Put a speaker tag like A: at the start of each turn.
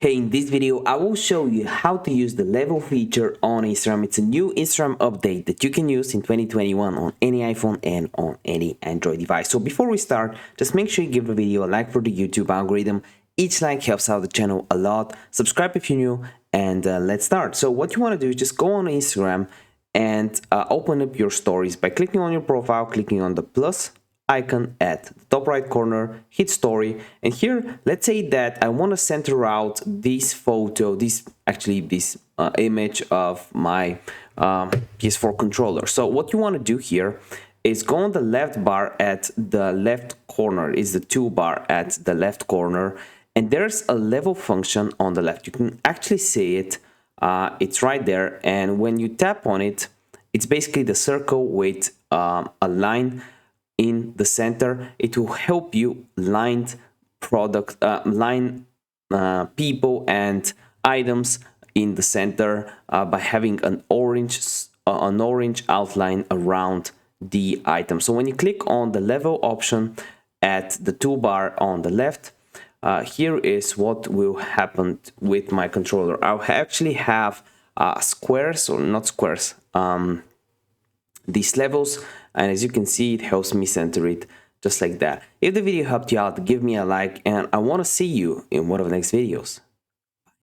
A: Hey, in this video, I will show you how to use the level feature on Instagram. It's a new Instagram update that you can use in 2021 on any iPhone and on any Android device. So before we start, just make sure you give the video a like for the YouTube algorithm. Each like helps out the channel a lot. Subscribe if you're new, and let's start. So what you want to do is just go on Instagram and open up your stories by clicking on your profile, clicking on the plus icon at the top right corner, hit story, and here let's say that I want to center out this photo, this image of my PS4 controller. So what you want to do here is go on the left bar at the left corner, is the toolbar at the left corner, and there's a level function on the left. You can actually see it, it's right there, and when you tap on it, it's basically the circle with a line in the center. It will help you line people and items in the center by having an orange outline around the item. So when you click on the level option at the toolbar on the left, here is what will happen with my controller. I'll actually have squares, or not squares, these levels, and as you can see, it helps me center it just like that. If the video helped you out, give me a like, and I want to see you in one of the next videos.